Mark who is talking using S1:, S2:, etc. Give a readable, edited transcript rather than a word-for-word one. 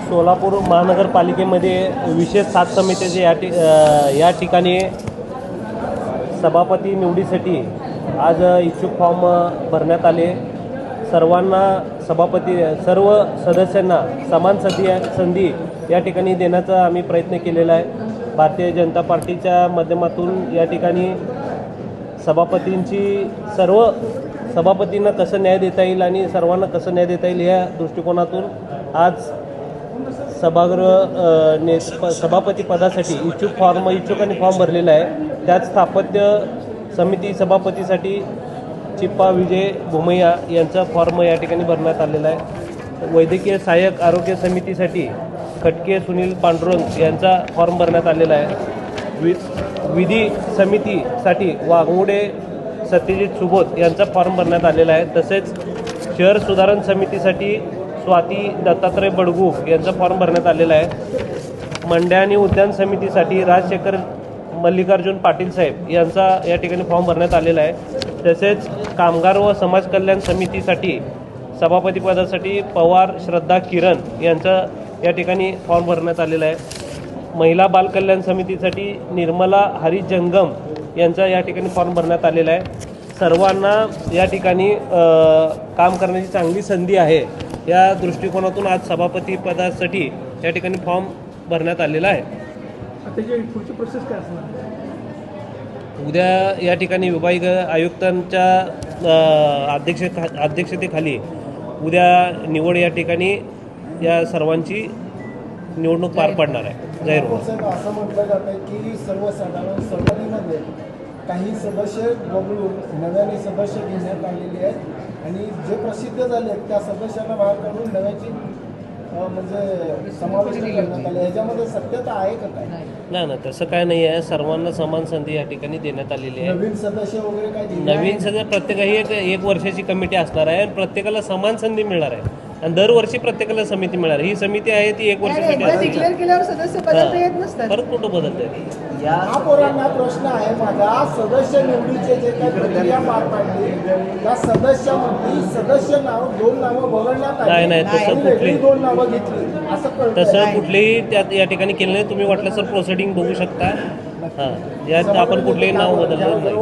S1: सोलापूर महानगरपालिकेमध्ये विशेष सात समितीचे या ठिकाणी सभापती निवडीसाठी आज इच्छुक फॉर्म भरण्यात आले। सर्वांना सर्व सदस्यांना समान संधी या ठिकाणी देण्याचा आम्ही प्रयत्न केलेला आहे। भारतीय जनता पार्टीच्या माध्यमातून या ठिकाणी सर्व सभापतींना कसं न्याय देता येईल आणि सर्वांना कसं न्याय देता येईल या दृष्टिकोनातून आज सभापती पदासाठी इच्छुकांनी फॉर्म भरलेला आहे। त्यात स्थापत्य समिती सभापतीसाठी चिप्पा विजय भुमैया यांचा फॉर्म या ठिकाणी भरण्यात आलेला आहे। वैद्यकीय सहाय्यक आरोग्य समितीसाठी खटके सुनील पांडुरंग यांचा फॉर्म भरण्यात आलेला आहे। विधी समितीसाठी वाघमोडे सत्यजित सुबोध यांचा फॉर्म भरण्यात आलेला आहे। तसेच शहर सुधारण समितीसाठी स्वाती दत्तात्रय बडगू यांचा फॉर्म भरण्यात आलेला आहे। मंड्या आणि उद्यान समितीसाठी राजशेखर मल्लिकार्जुन पाटील साहेब यांचा या ठिकाणी फॉर्म भरण्यात आलेला आहे। तसेच कामगार व समाज कल्याण समितीसाठी सभापतीपदासाठी पवार श्रद्धा किरण यांचा या ठिकाणी फॉर्म भरण्यात आलेला आहे। महिला बाल कल्याण समितीसाठी निर्मला हरी जंगम यांचा या ठिकाणी फॉर्म भरण्यात आलेला आहे। सर्वांना या ठिकाणी काम करण्याची चांगली संधी आहे या दृष्टिकोनातून आज सभापती पदासाठी या ठिकाणी फॉर्म भरण्यात आलेला आहे।
S2: पुढची प्रोसेस काय असणार?
S1: उद्या या ठिकाणी विभागीय आयुक्तांच्या अध्यक्षतेखाली उद्या निवड या ठिकाणी या सर्वांची निवडणूक पार पडणार आहे। जाहीर
S3: असं म्हटलं जातं की सर्वसाधारण समितीमध्ये काही सदस्य वगळून नव्याने सदस्य घेण्यात आलेले आहेत आणि जे प्रसिद्ध झाले त्या सदस्यांना बाहेर काढून नव्याची म्हणजे समावेश करण्यात आले। याच्यामध्ये सत्यता आहे का काय?
S1: नाही तसं काय नाही आहे। सर्वांना समान संधी या ठिकाणी देण्यात आलेली आहे।
S3: नवीन सदस्य वगैरे काय?
S1: नवीन सदस्य प्रत्येकाही एक वर्षाची कमिटी असणार आहे आणि प्रत्येकाला समान संधी मिळणार आहे आणि दरवर्षी प्रत्येकाला समिती मिळणार। ही समिती आहे ती एक वर्षासाठी
S2: डिक्लेअर केल्यावर सदस्य बदलता येत नसतात।
S1: परत कुठं बदलतंय?
S3: महापौरांना प्रश्न आहे माझा, सदस्य निवडीचे जे काही प्रक्रिया पार पाडली त्या सदस्यामध्ये सदस्य नाव 2 नावं वगळण्यात आली
S1: नाही तसं कुठली
S3: 2 नावं घेतली असं कळतं।
S1: तसं कुठलेही त्यात या ठिकाणी केलं नाही। तुम्ही वाटलं सर प्रोसिडिंग बघू शकता। यात आपण कुठलेही नाव बदललं नाही।